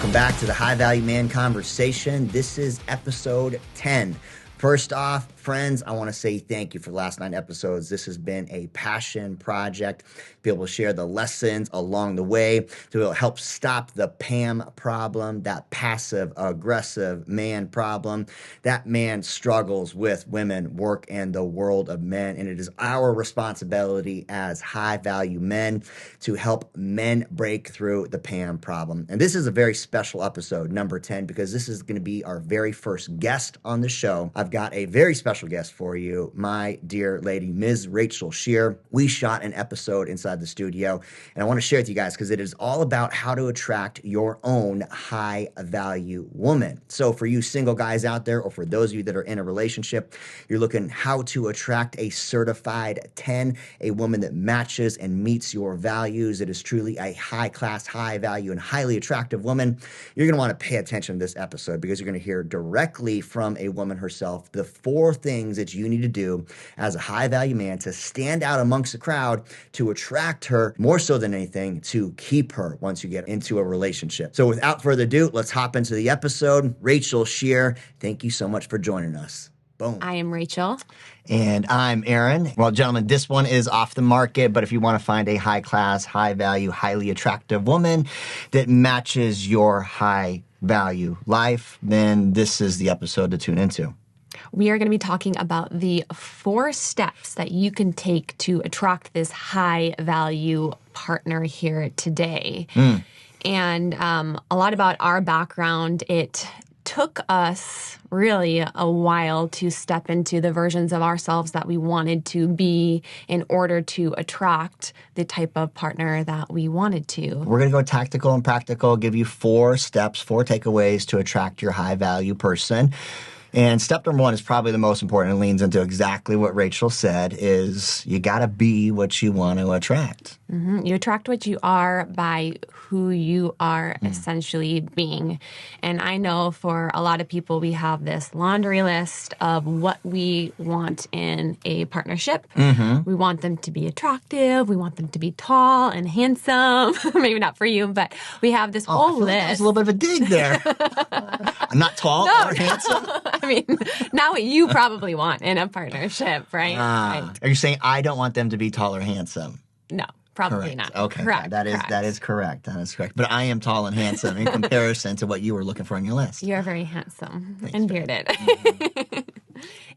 Welcome back to the High Value Man Conversation. This is episode 10. First off, friends, I want to say thank you for the last 9 episodes. This has been a passion project to be able to share the lessons along the way, to be able to help stop the PAM problem, that passive-aggressive man problem. That man struggles with women, work, and the world of men, and it is our responsibility as high-value men to help men break through the PAM problem. And this is a very special episode, number 10, because this is going to be our very first guest on the show. I've got a very special guest for you, my dear lady, Ms. Rachel Scheer. We shot an episode inside the studio, and I want to share with you guys because it is all about how to attract your own high-value woman. So for you single guys out there, or for those of you that are in a relationship, you're looking how to attract a certified 10, a woman that matches and meets your values. It is truly a high-class, high-value, and highly attractive woman. You're going to want to pay attention to this episode because you're going to hear directly from a woman herself the 4 things that you need to do as a high-value man to stand out amongst the crowd, to attract her, more so than anything, to keep her once you get into a relationship. So without further ado, let's hop into the episode. Rachel Scheer, thank you so much for joining us. Boom. I am Rachel. And I'm Erin. Well, gentlemen, this one is off the market, but if you want to find a high-class, high-value, highly attractive woman that matches your high-value life, then this is the episode to tune into. We are going to be talking about the 4 steps that you can take to attract this high-value partner here today. And a lot about our background. It took us really a while to step into the versions of ourselves that we wanted to be in order to attract the type of partner that we wanted to. We're going to go tactical and practical, give you 4 steps, 4 takeaways to attract your high-value person. And step number 1 is probably the most important. It leans into exactly what Rachel said, is you got to be what you want to attract. You attract what you are by who you are essentially being. And I know for a lot of people, we have this laundry list of what we want in a partnership. We want them to be attractive. We want them to be tall and handsome. Maybe not for you, but we have this whole list. There's a little bit of a dig there. I'm not tall or handsome. I mean, not what you probably want in a partnership, right? Right. Are you saying I don't want them to be tall or handsome? No, probably Correct. not. Okay, correct. That is correct. That is correct. But I am tall and handsome in comparison to what you were looking for on your list. You're very handsome and bearded.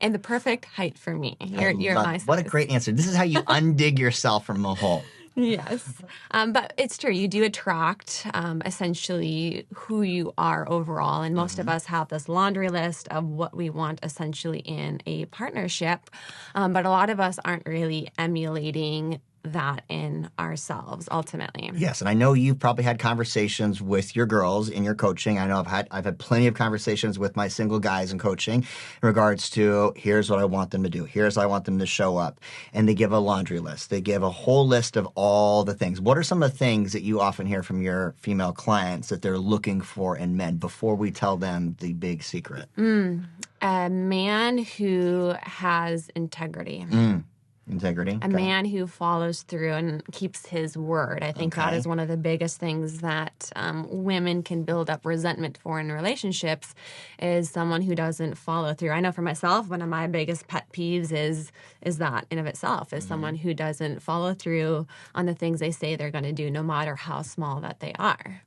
And the perfect height for me. You're my size. What a great answer. This is how you undig yourself from a hole. Yes. But it's true. You do attract essentially who you are overall. And most of us have this laundry list of what we want essentially in a partnership. But a lot of us aren't really emulating that in ourselves ultimately. Yes, and I know you've probably had conversations with your girls in your coaching. I know I've had plenty of conversations with my single guys in coaching in regards to here's what I want them to do. Here's how I want them to show up. And they give a laundry list. They give a whole list of all the things. What are some of the things that you often hear from your female clients that they're looking for in men before we tell them the big secret? A man who has integrity. Integrity. A man who follows through and keeps his word. I think that is one of the biggest things that women can build up resentment for in relationships, is someone who doesn't follow through. I know for myself, one of my biggest pet peeves is that in of itself, is someone who doesn't follow through on the things they say they're going to do, no matter how small that they are.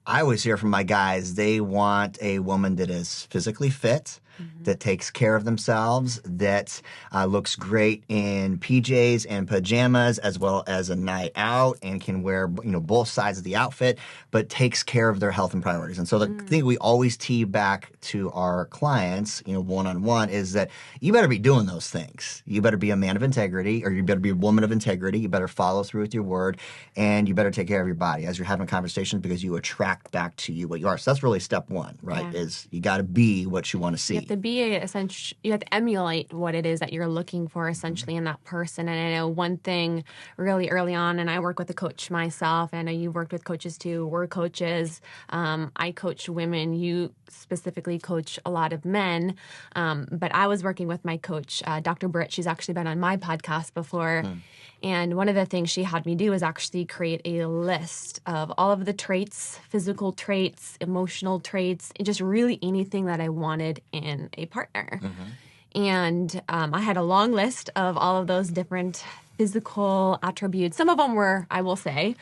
I always hear from my guys, they want a woman that is physically fit, that takes care of themselves, that looks great in PJs and pajamas as well as a night out, and can wear both sides of the outfit, but takes care of their health and priorities. And so the thing we always tee back to our clients, one-on-one, is that you better be doing those things. You better be a man of integrity, or you better be a woman of integrity. You better follow through with your word, and you better take care of your body as you're having conversations, because you attract back to you what you are. So that's really step 1, right? Yeah. Is you got to be what you want to see. to be you have to emulate what it is that you're looking for essentially in that person. And I know one thing really early on, and I work with a coach myself, and I know you worked with coaches too. We're coaches. I coach women. You specifically coach a lot of men. But I was working with my coach, Dr. Britt. She's actually been on my podcast before. And one of the things she had me do is actually create a list of all of the traits, physical traits, emotional traits, and just really anything that I wanted in a partner. And I had a long list of all of those different physical attributes. Some of them were, I will say,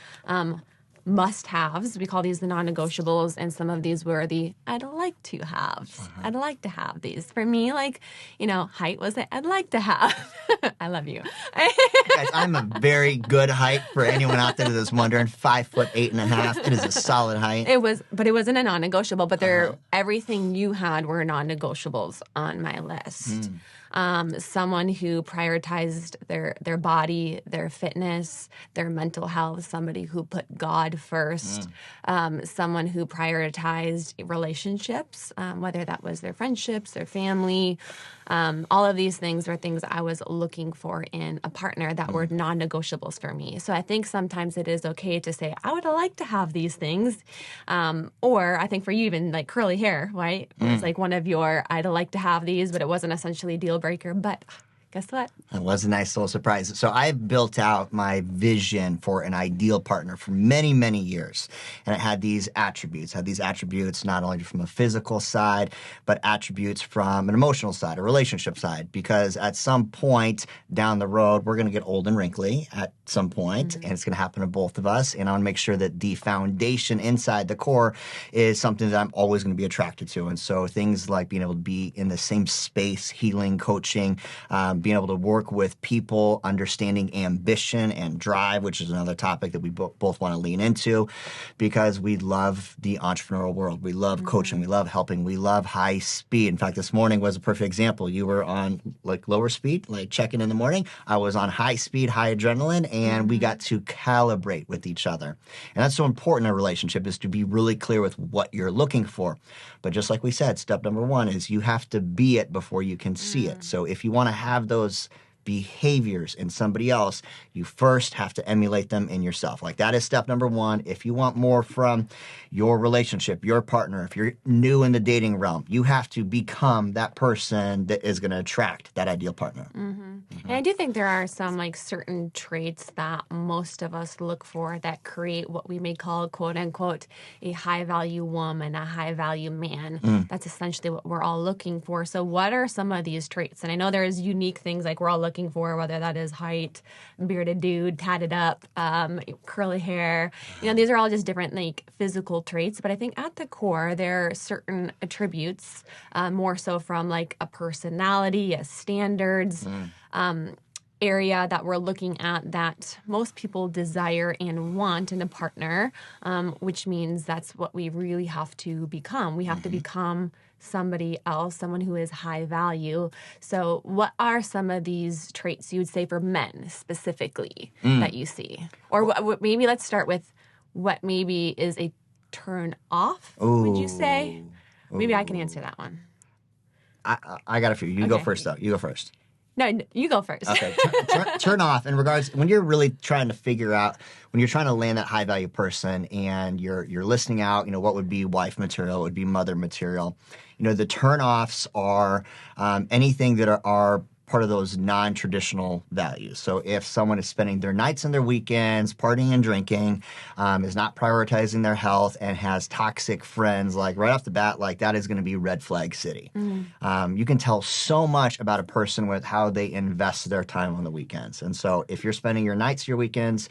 must-haves. We call these the non-negotiables, and some of these were the I'd like to have. I'd like to have these. For me, like, height was I'd like to have. I love you. Guys, I'm a very good height for anyone out there that's wondering. 5'8.5". It is a solid height. But it wasn't a non-negotiable. But everything you had were non-negotiables on my list. Someone who prioritized their body, their fitness, their mental health, somebody who put God first, someone who prioritized relationships, whether that was their friendships, their family. All of these things were things I was looking for in a partner that were non-negotiables for me. So I think sometimes it is okay to say, I would like to have these things. Or I think for you, even like curly hair, right? It's like one of your, I'd like to have these, but it wasn't essentially a deal breaker. But guess what? It was a nice little surprise. So I've built out my vision for an ideal partner for many, many years. And it had these attributes. Not only from a physical side, but attributes from an emotional side, a relationship side. Because at some point down the road, we're going to get old and wrinkly at some point, and it's going to happen to both of us. And I want to make sure that the foundation inside the core is something that I'm always going to be attracted to. And so things like being able to be in the same space, healing, coaching, being able to work with people, understanding ambition and drive, which is another topic that we both want to lean into, because we love the entrepreneurial world. We love coaching. We love helping. We love high speed. In fact, this morning was a perfect example. You were on like lower speed, like check-in in the morning. I was on high speed, high adrenaline, and we got to calibrate with each other. And that's so important in a relationship, is to be really clear with what you're looking for. But just like we said, step number one is you have to be it before you can see it. So if you want to have those behaviors in somebody else, you first have to emulate them in yourself. Like that is step number one. If you want more from your relationship, your partner, if you're new in the dating realm, you have to become that person that is going to attract that ideal partner. And I do think there are some like certain traits that most of us look for that create what we may call, quote unquote, a high value woman, a high value man. That's essentially what we're all looking for. So what are some of these traits? And I know there's unique things like we're all looking for, whether that is height, bearded dude, tatted up, curly hair. These are all just different like physical traits. But I think at the core, there are certain attributes, more so from like a personality, a standards, area that we're looking at that most people desire and want in a partner, which means that's what we really have to become. We have to become somebody else, someone who is high value. So what are some of these traits you would say for men specifically that you see? Or maybe let's start with what maybe is a turn off, would you say? Maybe I can answer that one. I got a few. You go first, though. You go first. No, you go first. Okay. Turn off in regards when you're really trying to figure out, when you're trying to land that high value person and you're listing out, what would be wife material, what would be mother material. The turn offs are anything that are part of those non-traditional values. So if someone is spending their nights and their weekends partying and drinking, is not prioritizing their health, and has toxic friends, like right off the bat, like that is going to be red flag city. You can tell so much about a person with how they invest their time on the weekends. And so if you're spending your nights, your weekends,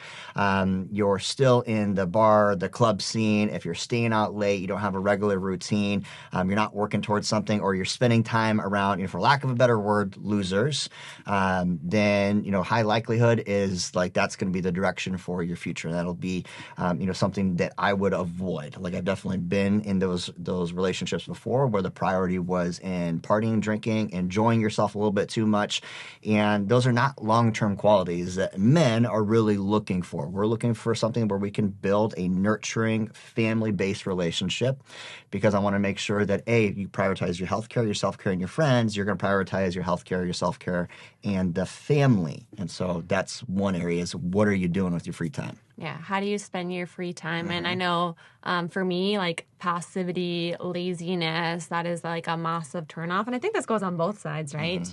you're still in the bar, the club scene, if you're staying out late, you don't have a regular routine, you're not working towards something, or you're spending time around, for lack of a better word, losers, years, then, high likelihood is like that's going to be the direction for your future. That'll be, something that I would avoid. Like I've definitely been in those relationships before where the priority was in partying, drinking, enjoying yourself a little bit too much. And those are not long-term qualities that men are really looking for. We're looking for something where we can build a nurturing, family-based relationship, because I want to make sure that, A, you prioritize your healthcare, your self-care, and your friends. You're going to prioritize your healthcare, your self-care, and the family. And so that's one area, is what are you doing with your free time? Yeah. How do you spend your free time? And I know for me, like passivity, laziness, that is like a massive turnoff. And I think this goes on both sides, right?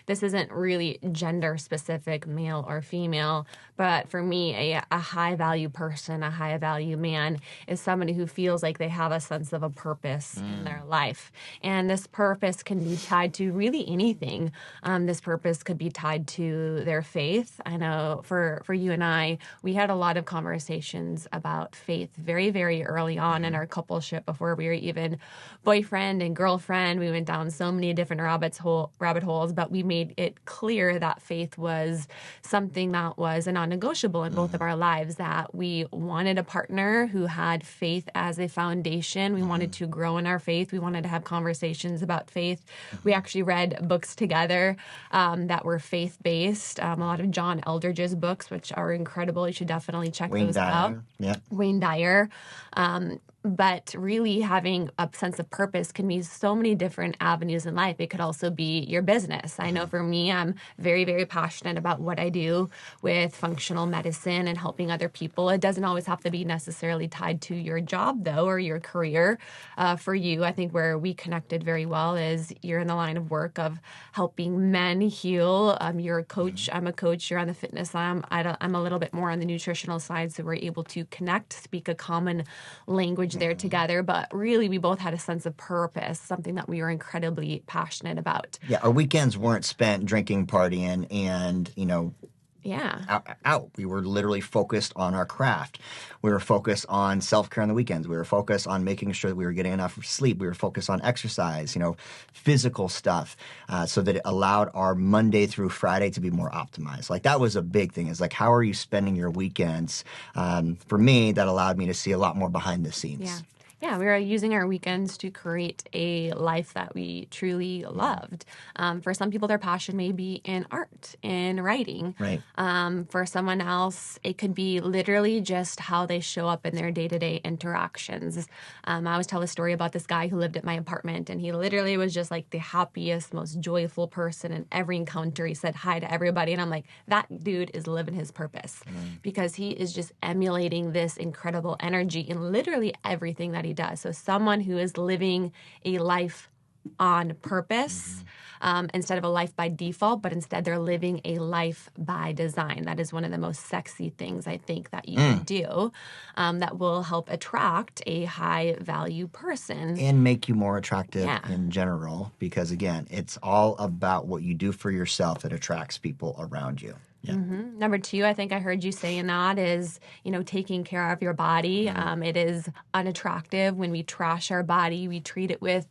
This isn't really gender specific, male or female. But for me, a high value person, a high value man is somebody who feels like they have a sense of a purpose in their life. And this purpose can be tied to really anything. This purpose could be tied to their faith. I know for you and I, we had a lot of conversations about faith very, very early on in our coupleship before we were even boyfriend and girlfriend. We went down so many different rabbit holes, but we made it clear that faith was something that was a non-negotiable in both of our lives, that we wanted a partner who had faith as a foundation. We wanted to grow in our faith. We wanted to have conversations about faith. We actually read books together that were faith-based, a lot of John Eldridge's books, which are incredible. You should definitely check those out. Yeah. Wayne Dyer. But really having a sense of purpose can be so many different avenues in life. It could also be your business. I know for me, I'm very, very passionate about what I do with functional medicine and helping other people. It doesn't always have to be necessarily tied to your job, though, or your career. For you, I think where we connected very well is you're in the line of work of helping men heal. You're a coach. I'm a coach. You're on the fitness side. I'm a little bit more on the nutritional side, so we're able to connect, speak a common language there together. But really, we both had a sense of purpose, something that we were incredibly passionate about. Yeah, our weekends weren't spent drinking, partying, and, out. We were literally focused on our craft. We were focused on self-care on the weekends. We were focused on making sure that we were getting enough sleep. We were focused on exercise, physical stuff, so that it allowed our Monday through Friday to be more optimized. Like that was a big thing, is like, how are you spending your weekends? For me, that allowed me to see a lot more behind the scenes. Yeah, we were using our weekends to create a life that we truly loved. For some people, their passion may be in art, in writing. Right. For someone else, it could be literally just how they show up in their day-to-day interactions. I always tell a story about this guy who lived at my apartment, and he literally was just like the happiest, most joyful person. In every encounter, he said hi to everybody. And I'm like, that dude is living his purpose, because he is just emulating this incredible energy in literally everything that he does. So someone who is living a life on purpose instead of a life by default, but instead they're living a life by design. That is one of the most sexy things I think that you can do that will help attract a high value person. And make you more attractive in general, because again, it's all about what you do for yourself that attracts people around you. Yeah. Number two, I think I heard you saying that is, taking care of your body. It is unattractive when we trash our body. We treat it with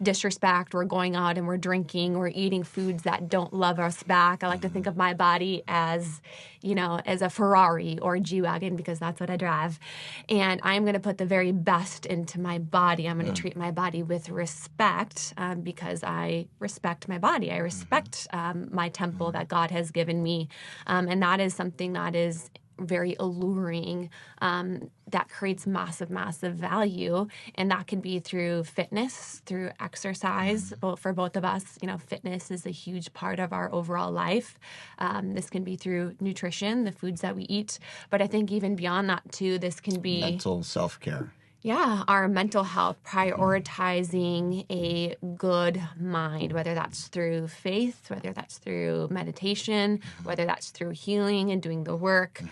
disrespect. We're going out and we're drinking. We're eating foods that don't love us back. I like to think of my body as, as a Ferrari or a G-Wagon, because that's what I drive. And I'm going to put the very best into my body. I'm going to treat my body with respect because I respect my body. I respect my temple that God has given me. And that is something that is very alluring, that creates massive, massive value. And that can be through fitness, through exercise. For both of us, fitness is a huge part of our overall life. This can be through nutrition, the foods that we eat. But I think even beyond that, too, this can be mental self-care. Yeah, our mental health, prioritizing a good mind, whether that's through faith, whether that's through meditation, whether that's through healing and doing the work.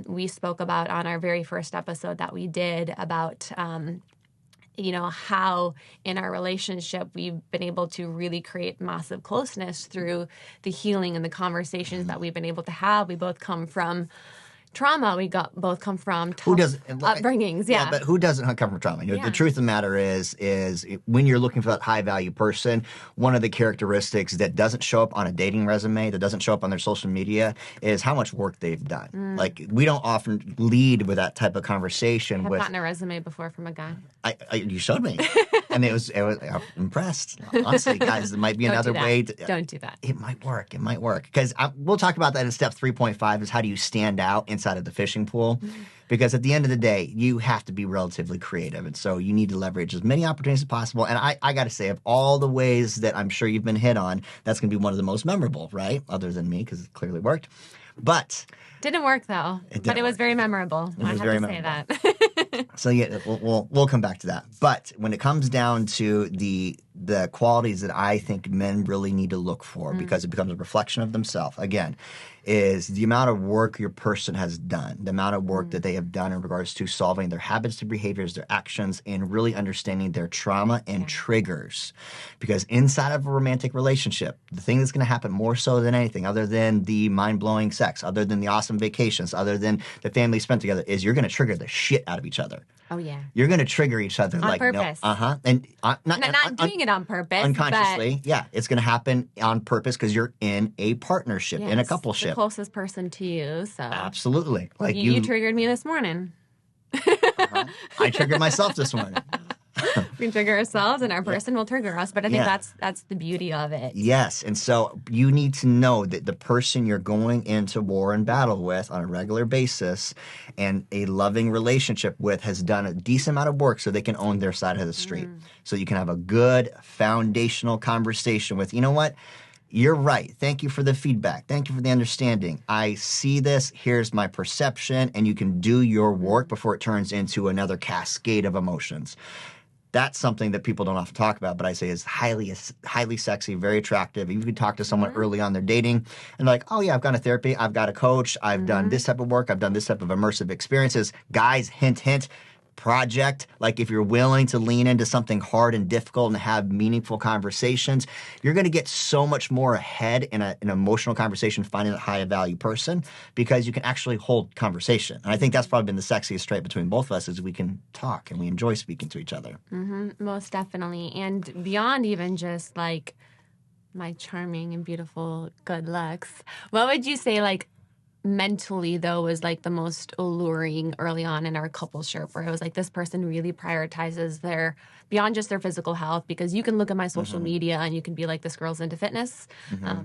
We spoke about on our very first episode that we did about how in our relationship we've been able to really create massive closeness through the healing and the conversations that we've been able to have. We both come from trauma we both come from, Who tough doesn't upbringings. Yeah. but who doesn't come from trauma? The truth of the matter is when you're looking for that high value person, one of the characteristics that doesn't show up on a dating resume, that doesn't show up on their social media, is how much work they've done. Like, we don't often lead with that type of conversation. I've gotten a resume before from a guy. You showed me, and it was I'm impressed. Honestly, guys, there might be another way. Don't do that. It might work. It might work, because we'll talk about that in step 3.5. Is how do you stand out inside of the fishing pool? Because at the end of the day, you have to be relatively creative, and so you need to leverage as many opportunities as possible. And I got to say, of all the ways that I'm sure you've been hit on, that's going to be one of the most memorable, right? Other than me, because it clearly worked. But didn't work though. But it was very memorable. I have to say that. So yeah, we'll come back to that. But when it comes down to the qualities that I think men really need to look for, because it becomes a reflection of themselves, again, is the amount of work your person has done, the amount of work that they have done in regards to solving their habits, their behaviors, their actions, and really understanding their trauma and triggers. Because inside of a romantic relationship, the thing that's going to happen more so than anything, other than the mind-blowing sex, other than the awesome vacations, other than the family spent together, is you're going to trigger the shit out of each other. Oh, yeah. You're going to trigger each other on purpose. And not doing it on purpose. Unconsciously, yeah. It's going to happen on purpose because you're in a partnership, in a coupleship. The closest person to you, so. Absolutely. Like you triggered me this morning. I triggered myself this morning. We can trigger ourselves, and our person will trigger us. But I think that's the beauty of it. Yes, and so you need to know that the person you're going into war and battle with on a regular basis, and a loving relationship with, has done a decent amount of work so they can own their side of the street. So you can have a good foundational conversation with, you know what? You're right. Thank you for the feedback. Thank you for the understanding. I see this. Here's my perception. And you can do your work before it turns into another cascade of emotions. That's something that people don't often talk about, but I say is highly sexy, very attractive. You can talk to someone early on their dating and like, oh yeah, I've gone to therapy, I've got a coach, I've done this type of work, I've done this type of immersive experiences. Guys, hint, hint, project. Like, if you're willing to lean into something hard and difficult and have meaningful conversations, you're going to get so much more ahead in an emotional conversation finding a high value person, because you can actually hold conversation. And I think that's probably been the sexiest trait between both of us, is we can talk and we enjoy speaking to each other. Most definitely. And beyond even just like my charming and beautiful good looks, what would you say, like, mentally, though, was like the most alluring early on in our coupleship, where it was like, this person really prioritizes their, beyond just their physical health? Because you can look at my social media and you can be like, this girl's into fitness.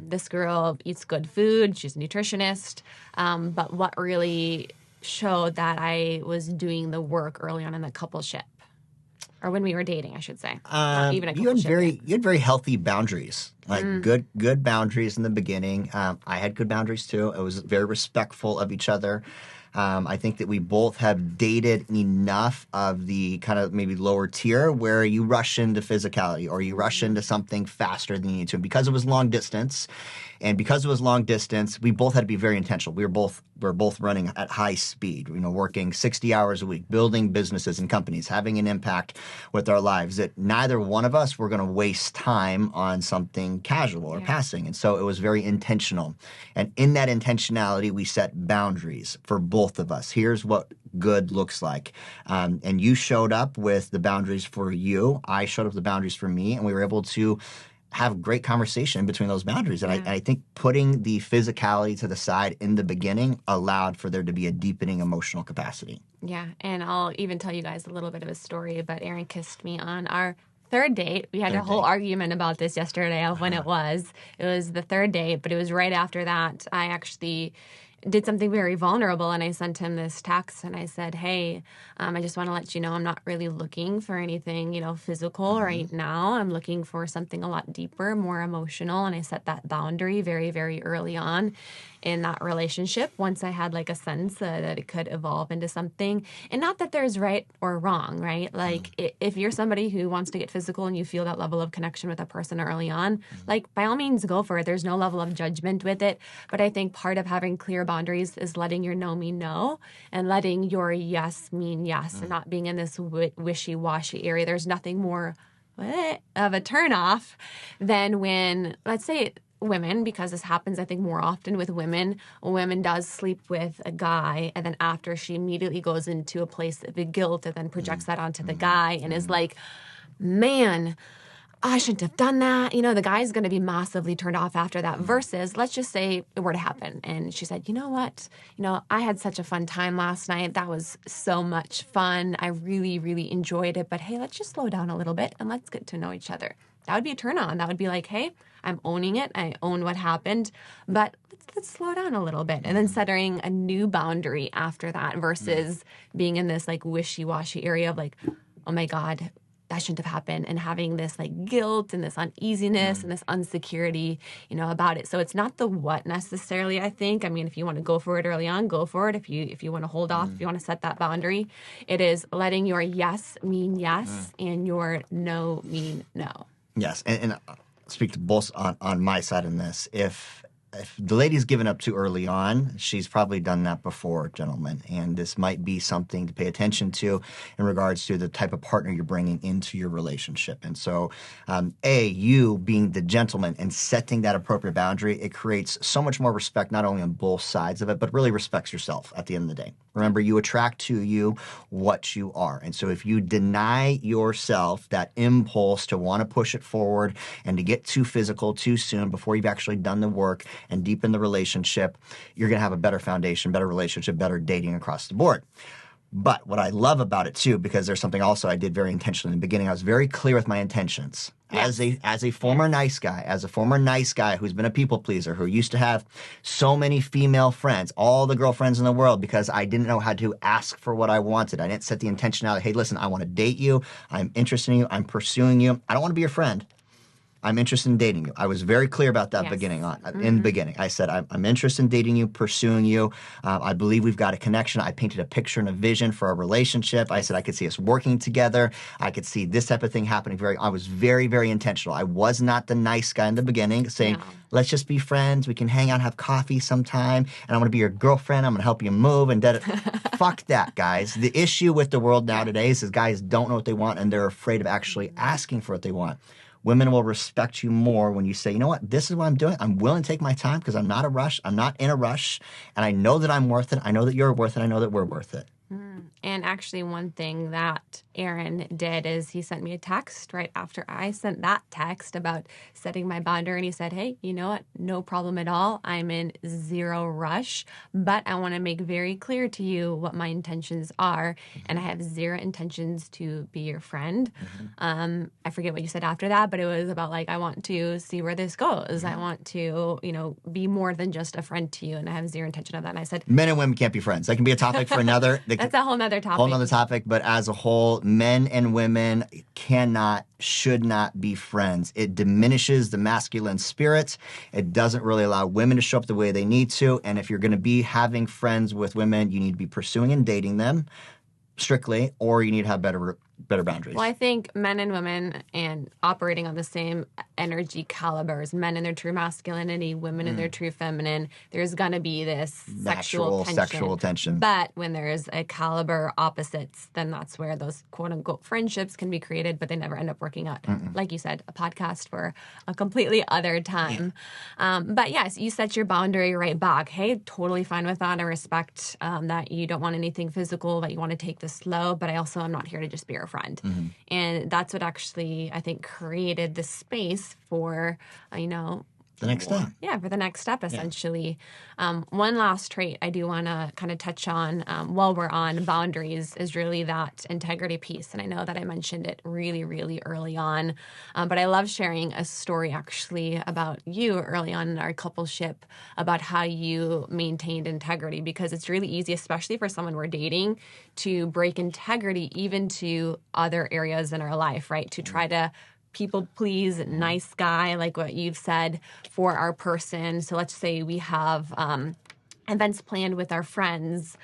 This girl eats good food. She's a nutritionist. But what really showed that I was doing the work early on in the coupleship, or when we were dating, I should say. Not even a coupleship. You had very healthy boundaries, like good boundaries in the beginning. I had good boundaries too. It was very respectful of each other. I think that we both have dated enough of the kind of maybe lower tier where you rush into physicality or you rush into something faster than you need to. And because it was long distance, we both had to be very intentional. We were both running at high speed, working 60 hours a week, building businesses and companies, having an impact with our lives, that neither one of us were going to waste time on something casual or passing. And so it was very intentional. And in that intentionality, we set boundaries for both of us. Here's what good looks like. And you showed up with the boundaries for you. I showed up with the boundaries for me, and we were able to have great conversation between those boundaries. And I think putting the physicality to the side in the beginning allowed for there to be a deepening emotional capacity. Yeah, and I'll even tell you guys a little bit of a story, but Erin kissed me on our third date. We had a whole argument about this yesterday of when it was. It was the third date, but it was right after that I actually did something very vulnerable, and I sent him this text, and I said, hey, I just want to let you know I'm not really looking for anything, physical right now. I'm looking for something a lot deeper, more emotional, and I set that boundary very, very early on in that relationship, once I had like a sense that it could evolve into something. And not that there's right or wrong, right? Like if you're somebody who wants to get physical and you feel that level of connection with a person early on, like by all means go for it. There's no level of judgment with it. But I think part of having clear boundaries is letting your no mean no, and letting your yes mean yes, and not being in this wishy-washy area. There's nothing more of a turnoff than when, let's say, women, because this happens, I think, more often with women. A woman does sleep with a guy, and then after she immediately goes into a place of guilt and then projects that onto the guy and is like, man, I shouldn't have done that. The guy's going to be massively turned off after that. Versus, let's just say it were to happen. And she said, you know what? I had such a fun time last night. That was so much fun. I really, really enjoyed it. But hey, let's just slow down a little bit and let's get to know each other. That would be a turn on. That would be like, hey, I'm owning it. I own what happened. But let's slow down a little bit. And then setting a new boundary after that versus being in this like wishy-washy area of like, oh my God, that shouldn't have happened, and having this like guilt and this uneasiness and this insecurity, about it. So it's not the what necessarily, I think. I mean, if you want to go for it early on, go for it. If you want to hold off, if you want to set that boundary, it is letting your yes mean yes and your no mean no. Yes. And I'll speak to both on my side in this. If the lady's given up too early on, she's probably done that before, gentlemen. And this might be something to pay attention to in regards to the type of partner you're bringing into your relationship. And so, you being the gentleman and setting that appropriate boundary, it creates so much more respect, not only on both sides of it, but really respects yourself at the end of the day. Remember, you attract to you what you are. And so if you deny yourself that impulse to want to push it forward and to get too physical too soon before you've actually done the work and deepen the relationship, you're going to have a better foundation, better relationship, better dating across the board. But what I love about it too, because there's something also I did very intentionally in the beginning, I was very clear with my intentions. As a former nice guy who's been a people pleaser, who used to have so many female friends, all the girlfriends in the world, because I didn't know how to ask for what I wanted. I didn't set the intention out, hey, listen, I want to date you. I'm interested in you. I'm pursuing you. I don't want to be your friend. I'm interested in dating you. I was very clear about that in the beginning. I said, I'm interested in dating you, pursuing you. I believe we've got a connection. I painted a picture and a vision for our relationship. I said I could see us working together. I could see this type of thing happening. I was very, very intentional. I was not the nice guy in the beginning saying, let's just be friends. We can hang out, have coffee sometime, and I'm going to be your girlfriend. I'm going to help you move. And fuck that, guys. The issue with the world nowadays is guys don't know what they want, and they're afraid of actually asking for what they want. Women will respect you more when you say, you know what, this is what I'm doing. I'm willing to take my time because I'm not a rush. I'm not in a rush. And I know that I'm worth it. I know that you're worth it. I know that we're worth it. And actually, one thing that Erin did is he sent me a text right after I sent that text about setting my boundary. And he said, hey, you know what? No problem at all. I'm in zero rush, but I want to make very clear to you what my intentions are. And I have zero intentions to be your friend. I forget what you said after that, but it was about like, I want to see where this goes. I want to, be more than just a friend to you. And I have zero intention of that. And I said, men and women can't be friends. That can be a topic for another. That's a whole nother topic. But as a whole, men and women should not be friends. It diminishes the masculine spirit. It doesn't really allow women to show up the way they need to. And if you're going to be having friends with women, you need to be pursuing and dating them strictly, or you need to have better boundaries. Well, I think men and women and operating on the same energy calibers, men in their true masculinity, women in their true feminine, there's going to be this sexual tension. But when there's a caliber opposites, then that's where those quote-unquote friendships can be created, but they never end up working out. Like you said, a podcast for a completely other time. But yes, you set your boundary right back. Hey, totally fine with that. I respect that you don't want anything physical, that you want to take this slow, but I'm not here to just be your friend. And that's what actually, I think, created the space for, the next step. Yeah, for the next step, essentially. One last trait I do want to kind of touch on while we're on boundaries is really that integrity piece. And I know that I mentioned it really, really early on. But I love sharing a story, actually, about you early on in our coupleship, about how you maintained integrity. Because it's really easy, especially for someone we're dating, to break integrity even to other areas in our life, right? To try to people please, nice guy, like what you've said, for our person. So let's say we have events planned with our friends,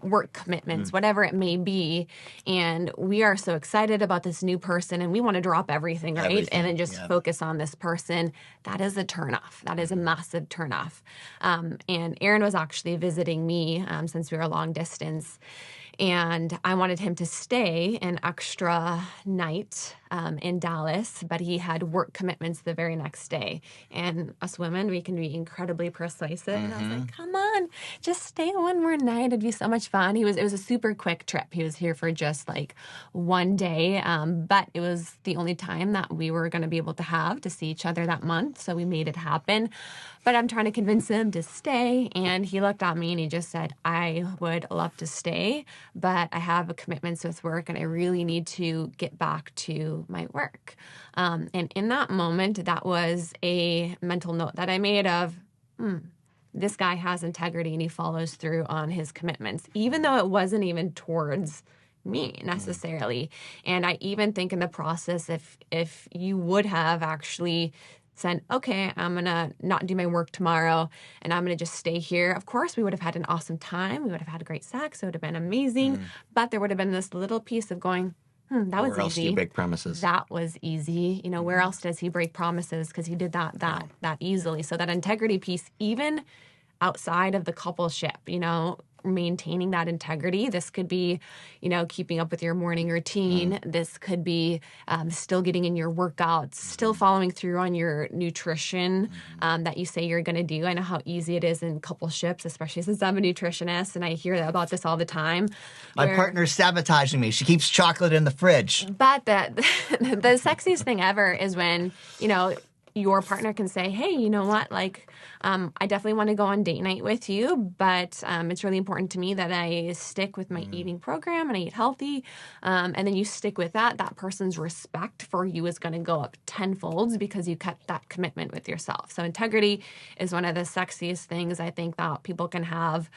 work commitments, whatever it may be. And we are so excited about this new person and we want to drop everything, right? And then just focus on this person. That is a turnoff. That is a massive turnoff. And Erin was actually visiting me since we were long distance. And I wanted him to stay an extra night in Dallas, but he had work commitments the very next day. And us women, we can be incredibly persuasive. And I was like, come on, just stay one more night. It'd be so much fun. It was a super quick trip. He was here for just like one day, but it was the only time that we were going to be able to see each other that month. So we made it happen. But I'm trying to convince him to stay. And he looked at me and he just said, I would love to stay, but I have commitments with work and I really need to get back to my work. And in that moment, that was a mental note that I made of, this guy has integrity and he follows through on his commitments, even though it wasn't even towards me necessarily. And I even think in the process, if you would have actually said, okay, I'm going to not do my work tomorrow and I'm going to just stay here. Of course, we would have had an awesome time. We would have had great sex. It would have been amazing. But there would have been this little piece of going, that was easy. Where else do you break promises? That was easy. You know, where else does he break promises? Because he did that easily. So that integrity piece, even outside of the coupleship, you know, maintaining that integrity. This could be, you know, keeping up with your morning routine. This could be still getting in your workouts, still following through on your nutrition that you say you're going to do. I know how easy it is in coupleships, especially since I'm a nutritionist and I hear about this all the time. My partner's sabotaging me. She keeps chocolate in the fridge. But the sexiest thing ever is when, you know, your partner can say, hey, you know what, like, I definitely want to go on date night with you, but it's really important to me that I stick with my eating program and I eat healthy. And then you stick with that. That person's respect for you is going to go up tenfold because you kept that commitment with yourself. So integrity is one of the sexiest things I think that people can have,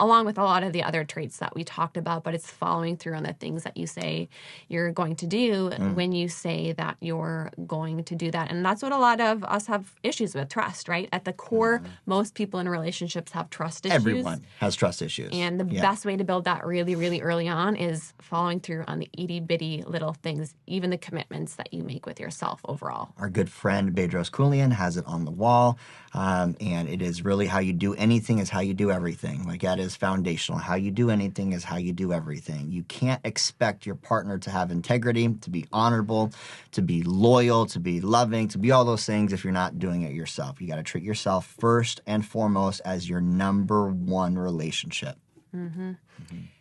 along with a lot of the other traits that we talked about, but it's following through on the things that you say you're going to do when you say that you're going to do that. And that's what a lot of us have issues with, trust, right? At the core, most people in relationships have trust issues. Everyone has trust issues. And the best way to build that really, really early on is following through on the itty-bitty little things, even the commitments that you make with yourself overall. Our good friend, Bedros Keuilian, has it on the wall. And it is really how you do anything is how you do everything. Like, that is foundational. How you do anything is how you do everything. You can't expect your partner to have integrity, to be honorable, to be loyal, to be loving, to be all those things if you're not doing it yourself. You got to treat yourself first and foremost as your number one relationship.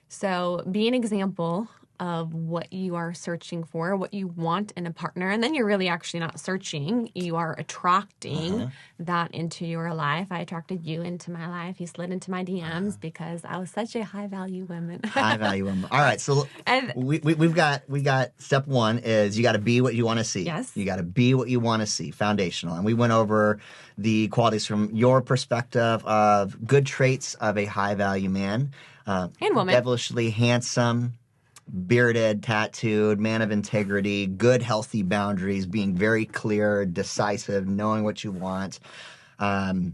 So be an example of what you are searching for, what you want in a partner. And then you're really actually not searching. You are attracting that into your life. I attracted you into my life. You slid into my DMs because I was such a high-value woman. High-value woman. All right. So we've got step one is you got to be what you want to see. Yes. You got to be what you want to see. Foundational. And we went over the qualities from your perspective of good traits of a high-value man. And woman. Devilishly handsome, bearded, tattooed, man of integrity, good, healthy boundaries, being very clear, decisive, knowing what you want. Of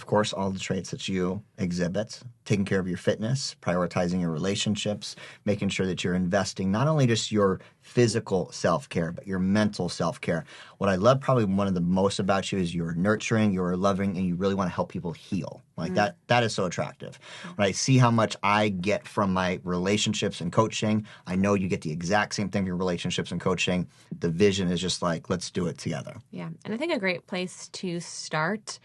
course, all the traits that you exhibit, taking care of your fitness, prioritizing your relationships, making sure that you're investing not only just your physical self-care, but your mental self-care. What I love probably one of the most about you is you're nurturing, you're loving, and you really want to help people heal. Like that is so attractive. When I see how much I get from my relationships and coaching, I know you get the exact same thing from your relationships and coaching. The vision is just like, let's do it together. Yeah. And I think a great place to start,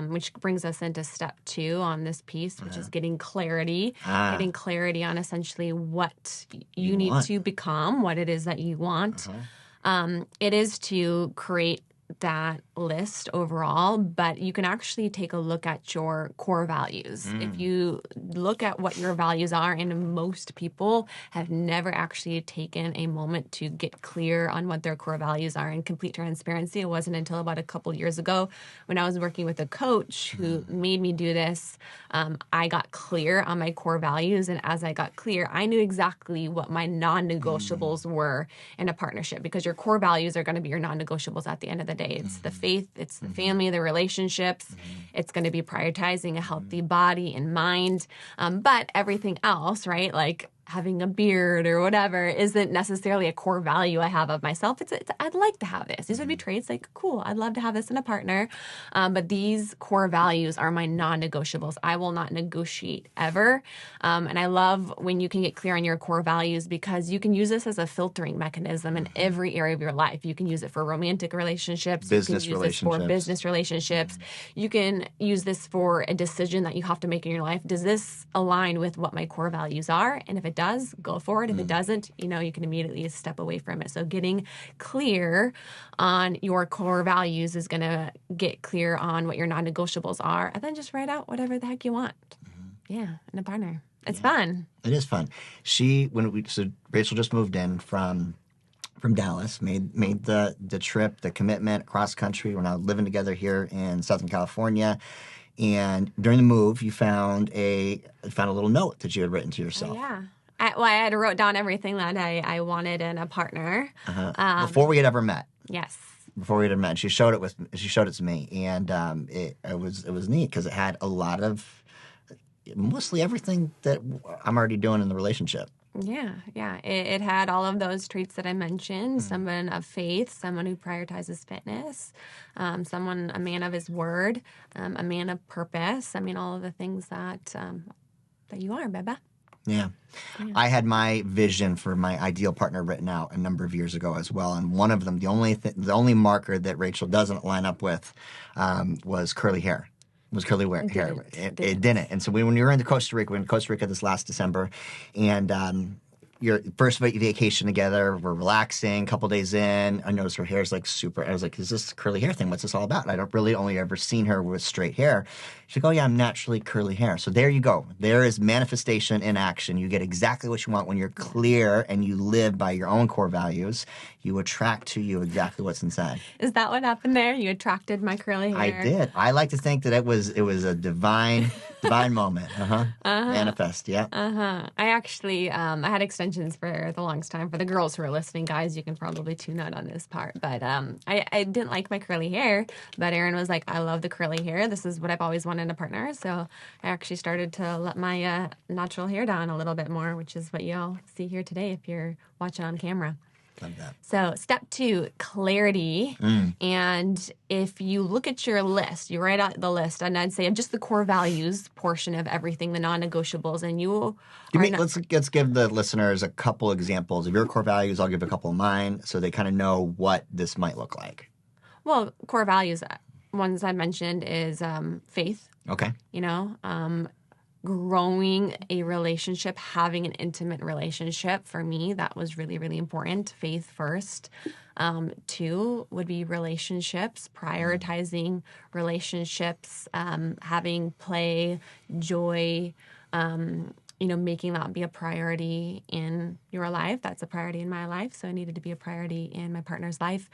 which brings us into step 2 on this piece, which is getting clarity. Getting clarity on essentially what you need to become, what it is that you want. It is to create that list overall, but you can actually take a look at your core values. If you look at what your values are, and most people have never actually taken a moment to get clear on what their core values are. In complete transparency, it wasn't until about a couple years ago when I was working with a coach who made me do this. I got clear on my core values, and as I got clear, I knew exactly what my non-negotiables were in a partnership, because your core values are going to be your non-negotiables at the end of the day. It's the faith, it's the family, the relationships. It's going to be prioritizing a healthy body and mind. But everything else, right? Like having a beard or whatever isn't necessarily a core value I have of myself. It's I'd like to have this. These would be traits like, cool, I'd love to have this in a partner. But these core values are my non-negotiables. I will not negotiate ever. And I love when you can get clear on your core values because you can use this as a filtering mechanism in every area of your life. You can use it for romantic relationships. Business you can use this for business relationships. You can use this for a decision that you have to make in your life. Does this align with what my core values are? And if it does, go for it. If it doesn't, you can immediately step away from it. So getting clear on your core values is going to get clear on what your non-negotiables are, and then just write out whatever the heck you want. Yeah, in a partner. It's fun. It is fun. So Rachel just moved in from Dallas, made the trip, the commitment across country. We're now living together here in Southern California. And during the move, you found a little note that you had written to yourself. Yeah. I had wrote down everything that I wanted in a partner. Before we had ever met. Yes. Before we had ever met, she showed it to me, and it was neat because it had a lot of mostly everything that I'm already doing in the relationship. Yeah. It had all of those traits that I mentioned. Someone of faith, someone who prioritizes fitness, a man of his word, a man of purpose. I mean, all of the things that you are, Beba. Yeah. I had my vision for my ideal partner written out a number of years ago as well, and one of them, the only marker that Rachel doesn't line up with, was curly hair. Was curly hair. It didn't. And so when we were in Costa Rica this last December, and your first vacation together, we're relaxing, a couple days in, I noticed her hair is like super, I was like, is this curly hair thing? What's this all about? And I don't really only ever seen her with straight hair. She's like, oh yeah, I'm naturally curly hair. So there you go. There is manifestation in action. You get exactly what you want when you're clear and you live by your own core values. You attract to you exactly what's inside. Is that what happened there? You attracted my curly hair? I did. I like to think that it was a divine moment. Manifest, yeah. I actually, I had extensions for the longest time. For the girls who are listening, guys, you can probably tune out on this part. But I didn't like my curly hair. But Erin was like, I love the curly hair. This is what I've always wanted in a partner. So I actually started to let my natural hair down a little bit more, which is what you'll see here today if you're watching on camera. Love that. So step 2, clarity. And if you look at your list, you write out the list, and I'd say just the core values portion of everything, the non-negotiables, and you let's give the listeners a couple examples of your core values. I'll give a couple of mine so they kind of know what this might look like. Well, core values, ones I mentioned is faith. Okay. Growing a relationship, having an intimate relationship. For me, that was really, really important. Faith first. 2 would be relationships, prioritizing relationships, having play, joy, making that be a priority in your life. That's a priority in my life, so it needed to be a priority in my partner's life.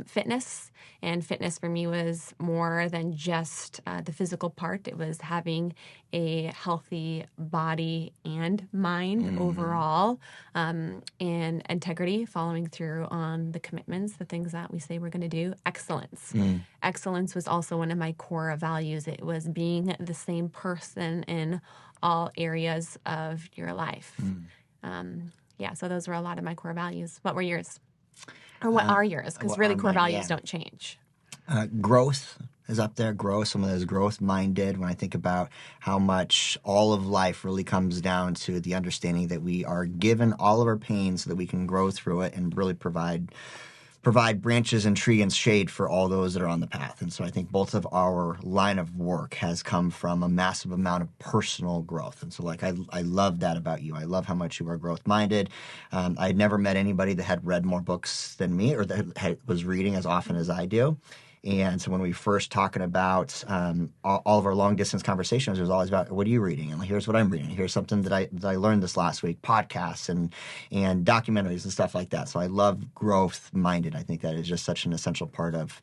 Fitness, and fitness for me was more than just the physical part. It was having a healthy body and mind overall, and integrity, following through on the commitments, the things that we say we're going to do. Excellence. Excellence was also one of my core values. It was being the same person in all areas of your life. So those were a lot of my core values. What were yours? Or what are yours? Because really core values don't change. Growth is up there. Growth, someone that is growth-minded. When I think about how much all of life really comes down to the understanding that we are given all of our pain so that we can grow through it and really provide branches and tree and shade for all those that are on the path. And so I think both of our line of work has come from a massive amount of personal growth. And so I love that about you. I love how much you are growth-minded. I had never met anybody that had read more books than me or that was reading as often as I do. And so when we first talking about all of our long distance conversations, it was always about, what are you reading? And here's what I'm reading. Here's something that I learned this last week, podcasts and documentaries and stuff like that. So I love growth minded. I think that is just such an essential part of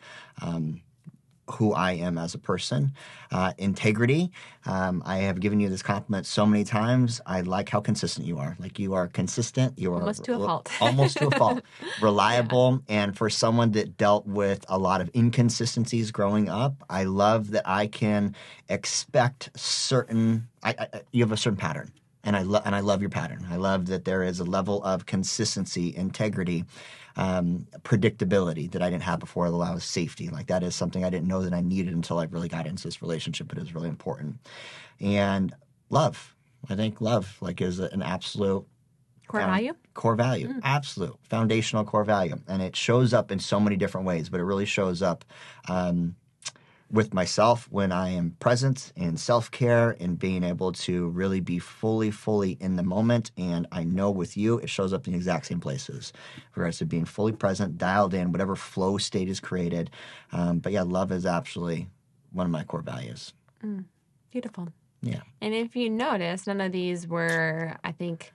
who I am as a person. Integrity. I have given you this compliment so many times. I like how consistent you are. Like, you are consistent. You are almost to a fault. Almost to a fault. Reliable. Yeah. And for someone that dealt with a lot of inconsistencies growing up, I love that I can expect you have a certain pattern. And I love your pattern. I love that there is a level of consistency, integrity, predictability that I didn't have before that allows safety. Like that is something I didn't know that I needed until I really got into this relationship, but it was really important. And love. I think love is an absolute Core value? Core value. Absolute. Foundational core value. And it shows up in so many different ways, but it really shows up with myself when I am present in self-care and being able to really be fully in the moment. And I know with you, it shows up in the exact same places. Whereas to being fully present, dialed in, whatever flow state is created. But yeah, love is absolutely one of my core values. Beautiful. Yeah. And if you notice, none of these were, I think,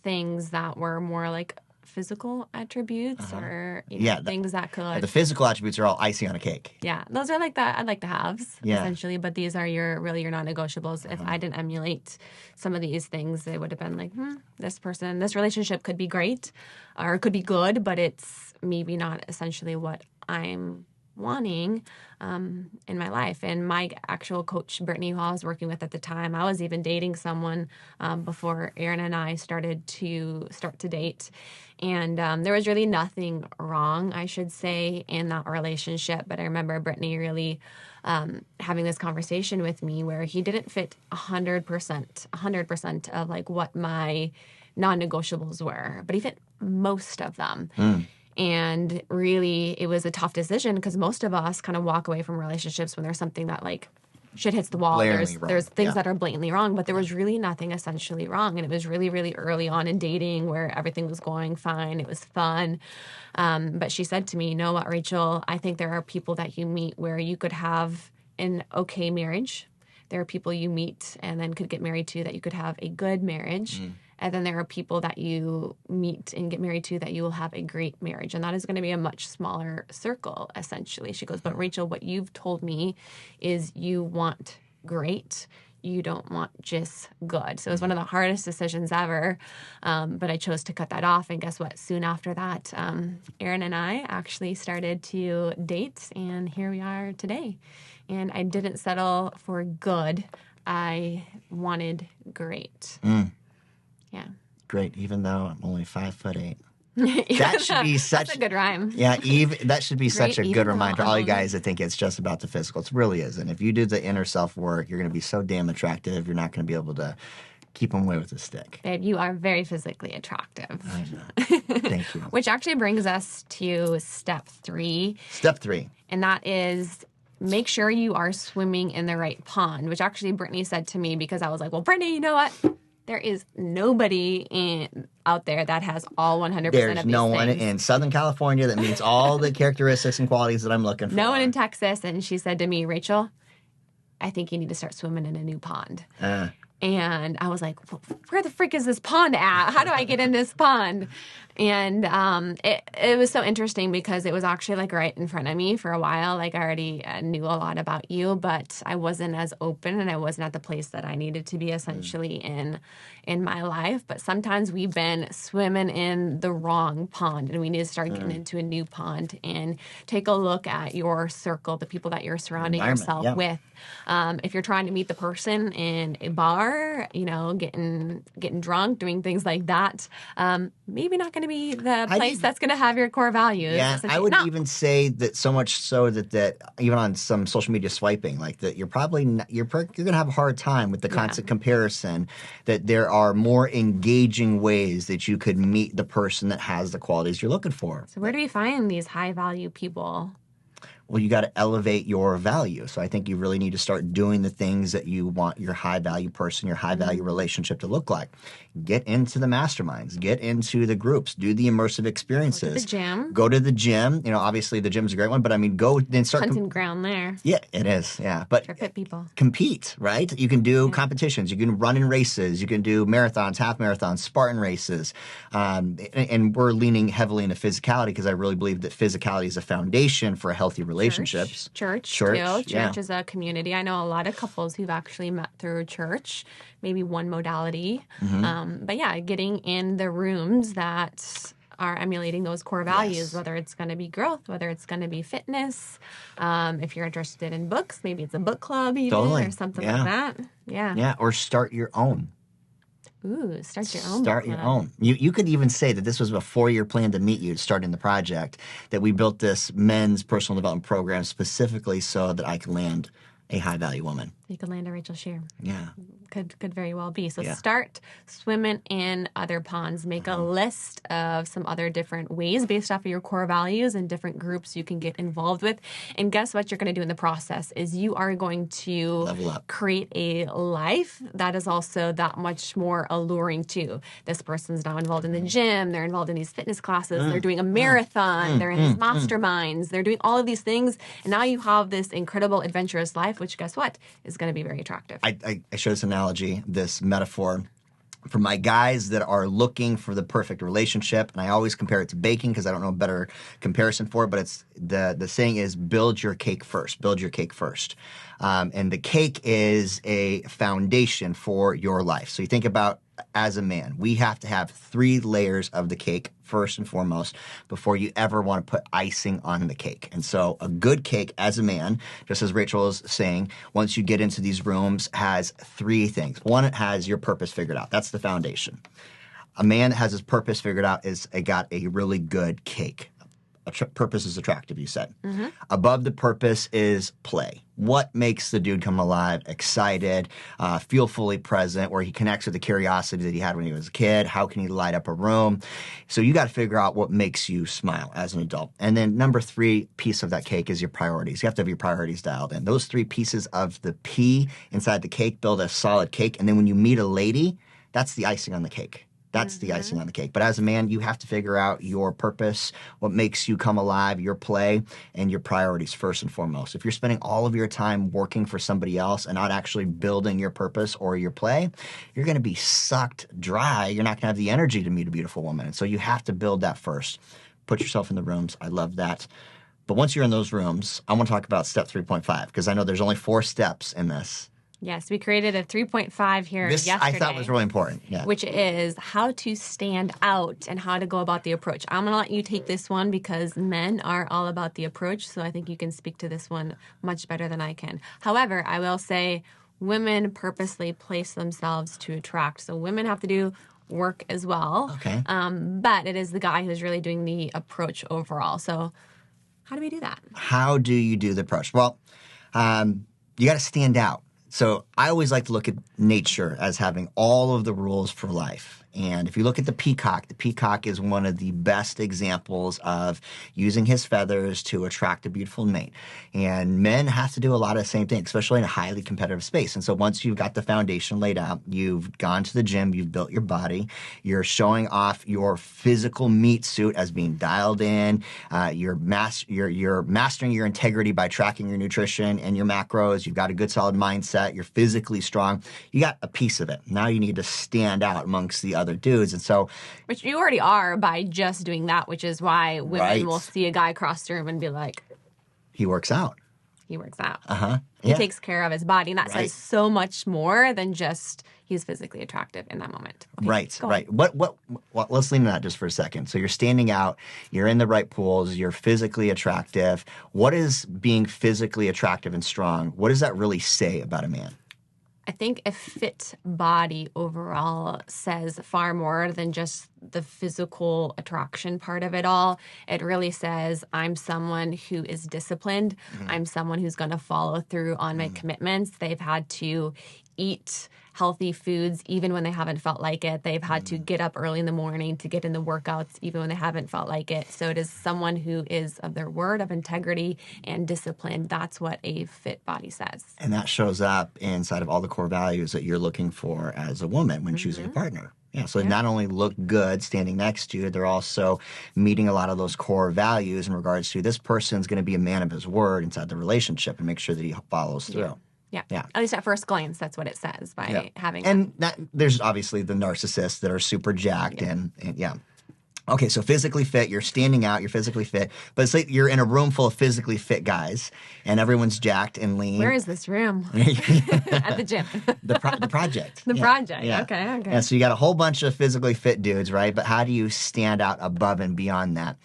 things that were more like physical attributes or things that could... The physical attributes are all icing on a cake. Yeah. Those are like I'd like to haves, essentially. But these are your non-negotiables. If I didn't emulate some of these things, it would have been like, this relationship could be great or it could be good, but it's maybe not essentially what I'm wanting in my life. And my actual coach, Brittany, who I was working with at the time, I was even dating someone before Erin and I started to date. And there was really nothing wrong, I should say, in that relationship. But I remember Brittany really having this conversation with me where he didn't fit 100% of like what my non-negotiables were, but he fit most of them. And really, it was a tough decision because most of us kind of walk away from relationships when there's something that like shit hits the wall. There's things that are blatantly wrong, but there was really nothing essentially wrong. And it was really, really early on in dating where everything was going fine. It was fun. But she said to me, you know what, Rachel, I think there are people that you meet where you could have an okay marriage. There are people you meet and then could get married to that you could have a good marriage. And then there are people that you meet and get married to that you will have a great marriage. And that is going to be a much smaller circle, essentially. She goes, but Rachel, what you've told me is you want great. You don't want just good. So it was one of the hardest decisions ever. But I chose to cut that off. And guess what? Soon after that, Erin and I actually started to date. And here we are today. And I didn't settle for good. I wanted great. Yeah. Great, even though I'm only 5'8". That should be such a good rhyme. Yeah, that should be such a good reminder. Though, all you guys that think it's just about the physical, it really isn't. If you do the inner self work, you're going to be so damn attractive. You're not going to be able to keep them away with a stick. Babe, you are very physically attractive. I know. Thank you. Which actually brings us to step 3. Step 3. And that is make sure you are swimming in the right pond, which actually Brittany said to me because I was like, well, Brittany, you know what? There is nobody out there that has all 100% of these things. There's no one in Southern California that meets all the characteristics and qualities that I'm looking for. No one in Texas. And she said to me, Rachel, I think you need to start swimming in a new pond. And I was like, where the frick is this pond at? How do I get in this pond? And it was so interesting because it was actually like right in front of me for a while. Like I already knew a lot about you, but I wasn't as open and I wasn't at the place that I needed to be essentially in my life. But sometimes we've been swimming in the wrong pond and we need to start getting into a new pond and take a look at your circle, the people that you're surrounding yourself with. If you're trying to meet the person in a bar, you know, getting drunk, doing things like that, maybe not going to be the place that's going to have your core values. Yeah, I would even say that so much so that even on some social media swiping, like that you're probably you're going to have a hard time with the constant comparison. That there are more engaging ways that you could meet the person that has the qualities you're looking for. So where do we find these high value people? Well, you got to elevate your value. So I think you really need to start doing the things that you want your high value person, your high value relationship to look like. Get into the masterminds, get into the groups, do the immersive experiences. Go to the gym. You know, obviously the gym's a great one, but I mean, go and start. Hunting ground there. Yeah, it is. Yeah. But fit people. Compete, right? You can do competitions. You can run in races. You can do marathons, half marathons, Spartan races. And we're leaning heavily into physicality because I really believe that physicality is a foundation for a healthy relationships. Church is a community. I know a lot of couples who've actually met through church, maybe one modality. But yeah, getting in the rooms that are emulating those core values, whether it's going to be growth, whether it's going to be fitness. If you're interested in books, maybe it's a book club even or something like that. Yeah. Yeah, or start your own. Ooh, start your own. Start your own. You could even say that this was a 4-year plan to meet you starting the project, that we built this men's personal development program specifically so that I could land a high-value woman. You could land a Rachel Scheer. Yeah. Could very well be. So Yeah. start swimming in other ponds. Make a list of some other different ways based off of your core values and different groups you can get involved with. And guess what you're going to do in the process is you are going to Level up. create a life that is also that much more alluring too. This person's now involved in the gym. They're involved in these fitness classes. They're doing a marathon. They're in these masterminds. They're doing all of these things. And now you have this incredible adventurous life, which guess what? Is going to be very attractive. I share this analogy, this metaphor for my guys that are looking for the perfect relationship, and I always compare it to baking because I don't know a better comparison for it, but it's the saying is build your cake first. Build your cake first. And the cake is a foundation for your life. So you think about as a man, we have to have 3 layers of the cake first and foremost before you ever want to put icing on the cake. And so a good cake as a man, just as Rachel is saying, once you get into these rooms, has 3 things. One, it has your purpose figured out. That's the foundation. A man that has his purpose figured out is got a really good cake. Purpose is attractive, you said. Above the purpose is play. What makes the dude come alive, excited, feel fully present, where he connects with the curiosity that he had when he was a kid? How can he light up a room? So you got to figure out what makes you smile as an adult. And then number 3 piece of that cake is your priorities. You have to have your priorities dialed in. Those 3 pieces of the P inside the cake build a solid cake. And then when you meet a lady, that's the icing on the cake. That's the icing on the cake. But as a man, you have to figure out your purpose, what makes you come alive, your play, and your priorities first and foremost. If you're spending all of your time working for somebody else and not actually building your purpose or your play, you're going to be sucked dry. You're not going to have the energy to meet a beautiful woman. And so you have to build that first. Put yourself in the rooms. I love that. But once you're in those rooms, I want to talk about step 3.5 because I know there's only 4 steps in this. Yes, we created a 3.5 here This yesterday. I thought was really important. Yeah. Which is how to stand out and how to go about the approach. I'm going to let you take this one because men are all about the approach, so I think you can speak to this one much better than I can. However, I will say women purposely place themselves to attract. So women have to do work as well. Okay. But it is the guy who's really doing the approach overall. So how do we do that? How do you do the approach? Well, you got to stand out. So I always like to look at nature as having all of the rules for life. And if you look at the peacock is one of the best examples of using his feathers to attract a beautiful mate. And men have to do a lot of the same thing, especially in a highly competitive space. And so once you've got the foundation laid out, you've gone to the gym, you've built your body, you're showing off your physical meat suit as being dialed in, you're mastering your integrity by tracking your nutrition and your macros, you've got a good solid mindset, you're physically strong, you got a piece of it. Now you need to stand out amongst the other dudes. And so, which you already are by just doing that, which is why women will see a guy across the room and be like, he works out. He works out. Yeah. He takes care of his body. And that says so much more than just he's physically attractive in that moment. Okay, right. What, let's lean on that just for a second. So you're standing out, you're in the right pools, you're physically attractive. What is being physically attractive and strong? What does that really say about a man? I think a fit body overall says far more than just the physical attraction part of it all. It really says I'm someone who is disciplined. I'm someone who's going to follow through on my commitments. They've had to eat healthy foods even when they haven't felt like it. They've had to get up early in the morning to get in the workouts even when they haven't felt like it. So it is someone who is of their word, of integrity and discipline. That's what a fit body says. And that shows up inside of all the core values that you're looking for as a woman when choosing a partner. Yeah, so they not only look good standing next to you, they're also meeting a lot of those core values in regards to this person's going to be a man of his word inside the relationship and make sure that he follows through. Yeah. At least at first glance, that's what it says by having. And there's obviously the narcissists that are super jacked and Okay, so physically fit, you're standing out, you're physically fit, but it's like you're in a room full of physically fit guys, and everyone's jacked and lean. Where is this room? At the gym. The project. The project. Yeah. Okay. And so you got a whole bunch of physically fit dudes, right? But how do you stand out above and beyond that?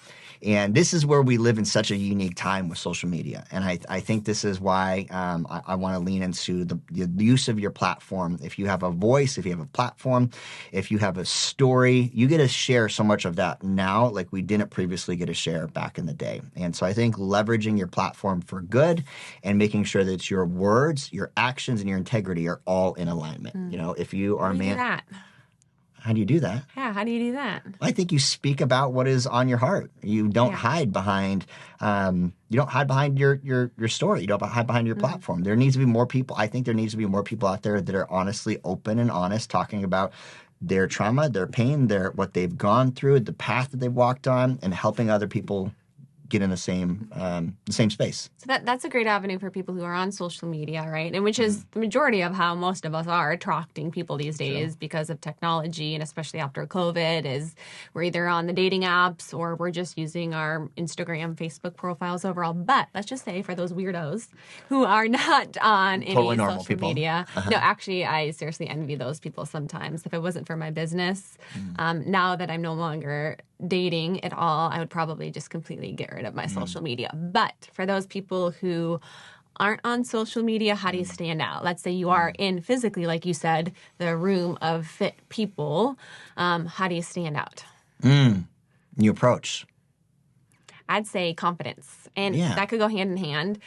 And this is where we live in such a unique time with social media. And I think this is why I want to lean into the use of your platform. If you have a voice, if you have a platform, if you have a story, you get to share so much of that now like we didn't previously get to share back in the day. And so I think leveraging your platform for good and making sure that your words, your actions, and your integrity are all in alignment. You know, if you are a man... How do you do that? Yeah, how do you do that? I think you speak about what is on your heart. You don't hide behind your story. You don't hide behind your platform. There needs to be more people. I think there needs to be more people out there that are honestly open and honest, talking about their trauma, their pain, what they've gone through, the path that they've walked on, and helping other people get in the same space. So that's a great avenue for people who are on social media, right? And which is the majority of how most of us are attracting people these days because of technology, and especially after COVID, is we're either on the dating apps or we're just using our Instagram, Facebook profiles overall. But let's just say for those weirdos who are not on any social media. No, actually, I seriously envy those people sometimes. If it wasn't for my business, now that I'm no longer dating at all, I would probably just completely get rid of my social media. But for those people who aren't on social media, how do you stand out? Let's say you are in physically, like you said, the room of fit people. How do you stand out? New approach. I'd say confidence. And that could go hand in hand.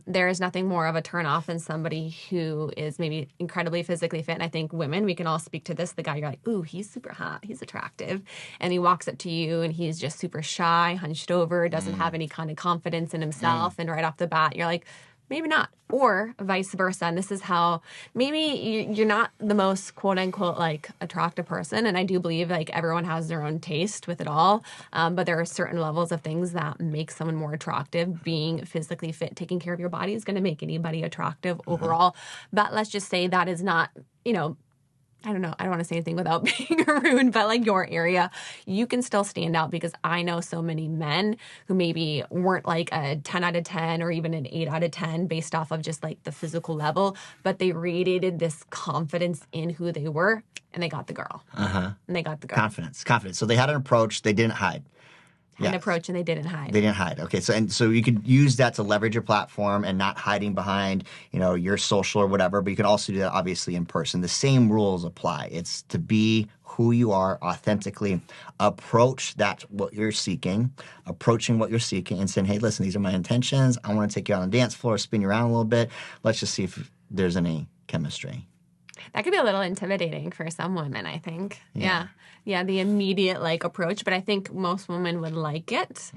There is nothing more of a turnoff than somebody who is maybe incredibly physically fit. And I think women, we can all speak to this. The guy, you're like, ooh, he's super hot. He's attractive. And he walks up to you and he's just super shy, hunched over, doesn't have any kind of confidence in himself. And right off the bat, you're like, maybe not. Or vice versa. And this is how maybe you're not the most quote unquote like attractive person. And I do believe like everyone has their own taste with it all. But there are certain levels of things that make someone more attractive. Being physically fit, taking care of your body is going to make anybody attractive overall. But let's just say that is not, I don't know. I don't want to say anything without being rude, but like your area, you can still stand out because I know so many men who maybe weren't like a 10 out of 10 or even an 8 out of 10 based off of just like the physical level, but they radiated this confidence in who they were and they got the girl. And they got the girl. Confidence. So they had an approach. They didn't hide. An approach and they didn't hide. They didn't hide. Okay, so you could use that to leverage your platform and not hiding behind, your social or whatever, but you can also do that obviously in person. The same rules apply. It's to be who you are authentically, approaching what you're seeking, and saying, hey, listen, these are my intentions. I want to take you out on the dance floor, spin you around a little bit. Let's just see if there's any chemistry. That could be a little intimidating for some women, I think. Yeah, the immediate like approach, but I think most women would like it.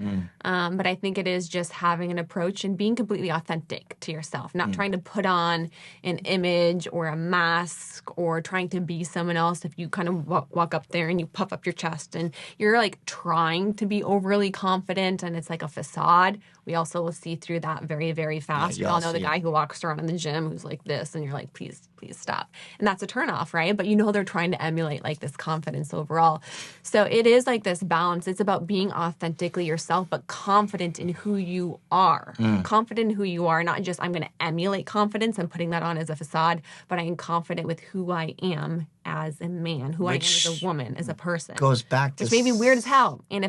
But I think it is just having an approach and being completely authentic to yourself, not trying to put on an image or a mask or trying to be someone else. If you kind of walk up there and you puff up your chest and you're like trying to be overly confident and it's like a facade, we also will see through that very, very fast. We all know the guy who walks around in the gym who's like this and you're like, please stop. And that's a turnoff, right? But they're trying to emulate like this confidence overall. So it is like this balance. It's about being authentically yourself, but confident in who you are. Confident in who you are, not just I'm going to emulate confidence and putting that on as a facade, but I am confident with who I am as a man, who I am as a woman, as a person. Goes back to... Which may be weird as hell. And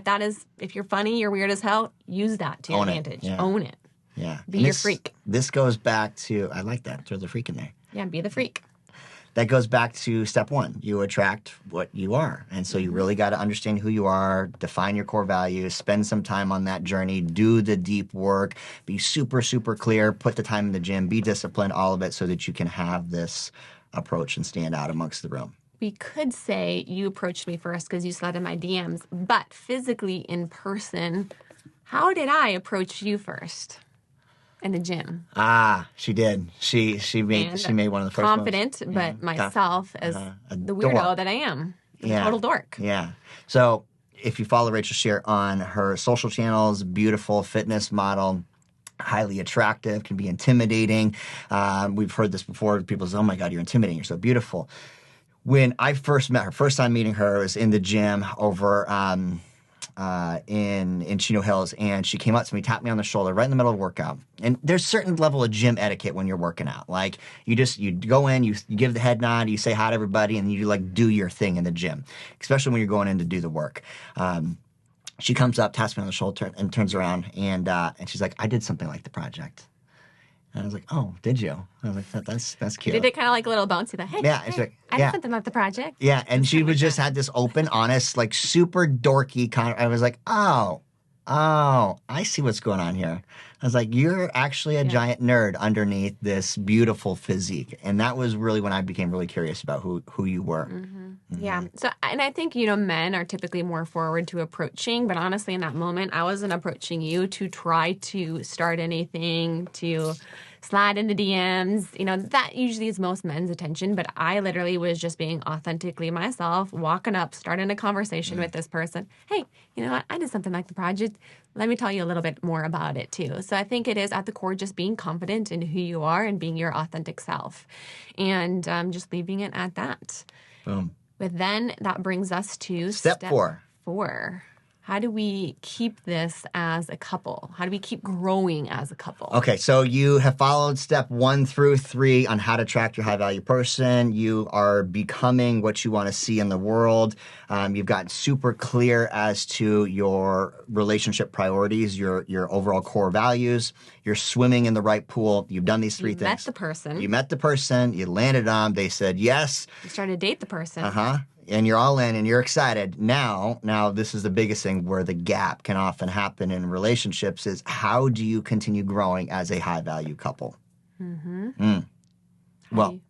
if you're funny, you're weird as hell, use that to your advantage. Own it. Yeah. Be your freak. This goes back to... I like that. Throw the freak in there. Yeah, be the freak. That goes back to step one. You attract what you are. And so you really got to understand who you are, define your core values, spend some time on that journey, do the deep work, be super, super clear, put the time in the gym, be disciplined, all of it so that you can have this approach and stand out amongst the room. We could say you approached me first because you slid in my DMs, but physically in person, how did I approach you first? In the gym. She did. She made one of the first confident, moves. But myself as the weirdo dork. That I am. Total dork. Yeah. So if you follow Rachel Scheer on her social channels, beautiful fitness model, highly attractive, can be intimidating. We've heard this before. People say, oh my God, you're intimidating. You're so beautiful. When I first met her, first time meeting her was in the gym over in Chino Hills, and she came up to me, tapped me on the shoulder right in the middle of a workout. And there's a certain level of gym etiquette when you're working out. Like you go in, you give the head nod, you say hi to everybody, and you like do your thing in the gym, especially when you're going in to do the work. She comes up, taps me on the shoulder, and turns around, and she's like, I did something like the project. And I was like, oh, did you? I was like, that's cute. You did it kind of like a little bouncy, like, hey, yeah, and she's like, I did something about the project. Yeah, and she was just had this open, honest, like super dorky kind of, I was like, oh, I see what's going on here. I was like, you're actually a giant nerd underneath this beautiful physique. And that was really when I became really curious about who you were. Yeah. So, and I think, you know, men are typically more forward to approaching, but honestly, in that moment, I wasn't approaching you to try to start anything, to slide into DMs. You know, that usually is most men's attention, but I literally was just being authentically myself, walking up, starting a conversation with this person. Hey, you know what? I did something like the project. Let me tell you a little bit more about it too. So I think it is at the core just being confident in who you are and being your authentic self, and just leaving it at that. Boom. But then that brings us to Step 4. How do we keep this as a couple? How do we keep growing as a couple? Okay, so you have followed step 1 through 3 on how to attract your high-value person. You are becoming what you want to see in the world. You've gotten super clear as to your relationship priorities, your overall core values. You're swimming in the right pool. You've done these 3 things. You met the person. You landed on. They said yes. You started to date the person. And you're all in and you're excited. Now this is the biggest thing where the gap can often happen in relationships is how do you continue growing as a high-value couple? Well,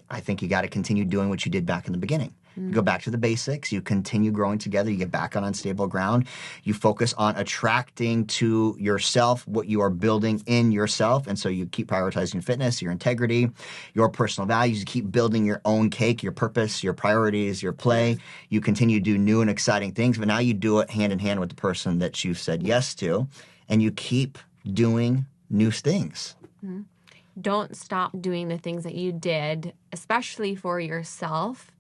I think you got to continue doing what you did back in the beginning. You go back to the basics. You continue growing together. You get back on unstable ground. You focus on attracting to yourself what you are building in yourself. And so you keep prioritizing your fitness, your integrity, your personal values. You keep building your own cake, your purpose, your priorities, your play. You continue to do new and exciting things, but now you do it hand in hand with the person that you've said yes to. And you keep doing new things. Don't stop doing the things that you did, especially for yourself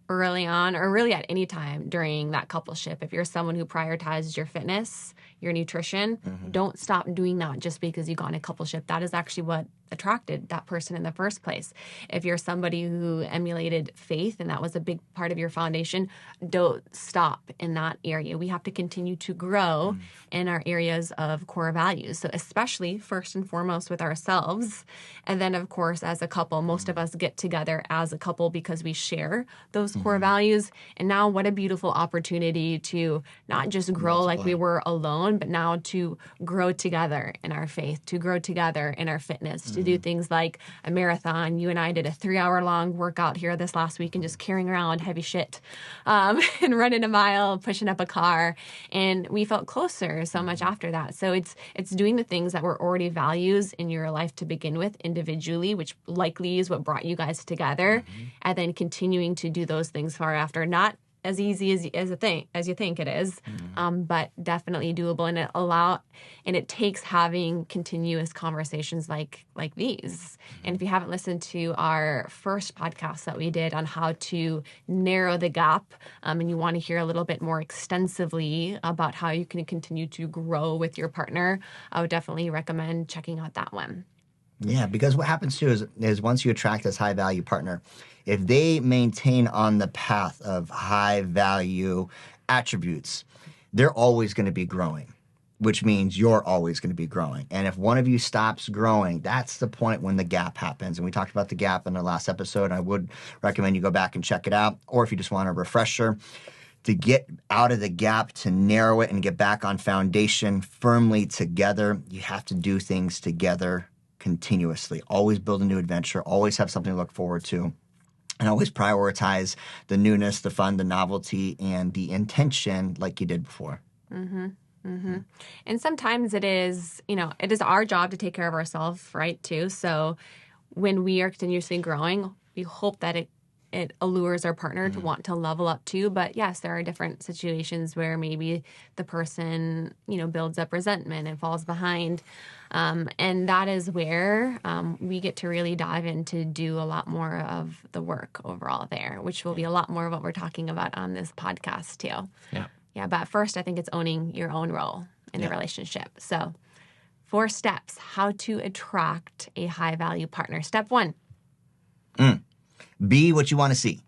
early on, or really at any time during that coupleship. If you're someone who prioritizes your fitness, your nutrition, don't stop doing that just because you got in a coupleship. That is actually what attracted that person in the first place. If you're somebody who emulated faith and that was a big part of your foundation, don't stop in that area. We have to continue to grow in our areas of core values. So especially first and foremost with ourselves. And then of course, as a couple, most of us get together as a couple because we share those core values. And now what a beautiful opportunity to not just grow like we were alone, but now to grow together in our faith, to grow together in our fitness, to do things like a marathon. You and I did a 3-hour-long workout here this last week and just carrying around heavy shit and running a mile, pushing up a car. And we felt closer so much after that. So it's doing the things that were already values in your life to begin with individually, which likely is what brought you guys together, and then continuing to do those things far after. Not as easy as you think it is, but definitely doable. And it takes having continuous conversations like these. And if you haven't listened to our first podcast that we did on how to narrow the gap, and you want to hear a little bit more extensively about how you can continue to grow with your partner, I would definitely recommend checking out that one. Yeah, because what happens too is once you attract this high value partner, if they maintain on the path of high value attributes, they're always going to be growing, which means you're always going to be growing. And if one of you stops growing, that's the point when the gap happens. And we talked about the gap in the last episode. I would recommend you go back and check it out. Or if you just want a refresher, to get out of the gap, to narrow it and get back on foundation firmly together, you have to do things together continuously. Always build a new adventure. Always have something to look forward to. And always prioritize the newness, the fun, the novelty, and the intention like you did before. And sometimes it is our job to take care of ourselves, right, too. So when we are continuously growing, we hope that it allures our partner to want to level up too. But yes, there are different situations where maybe the person, builds up resentment and falls behind. And that is where we get to really dive in to do a lot more of the work overall there, which will be a lot more of what we're talking about on this podcast too. Yeah. But first, I think it's owning your own role in the relationship. So 4 steps, how to attract a high value partner. Step 1. Be what you want to see.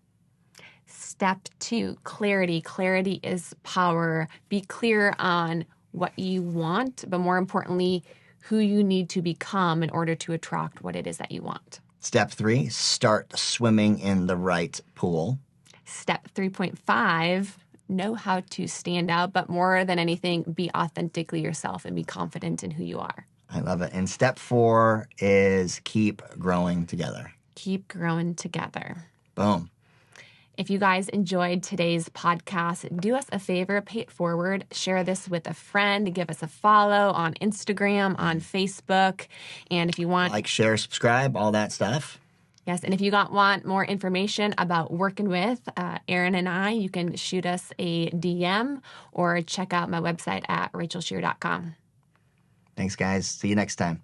Step 2, clarity. Clarity is power. Be clear on what you want, but more importantly, who you need to become in order to attract what it is that you want. Step 3, start swimming in the right pool. Step 3.5, know how to stand out, but more than anything, be authentically yourself and be confident in who you are. I love it. And step 4 is keep growing together. Keep growing together. Boom. If you guys enjoyed today's podcast, do us a favor, pay it forward, share this with a friend, give us a follow on Instagram, on Facebook, and if you want... Like, share, subscribe, all that stuff. Yes, and if you want more information about working with Erin and I, you can shoot us a DM or check out my website at rachelscheer.com. Thanks, guys. See you next time.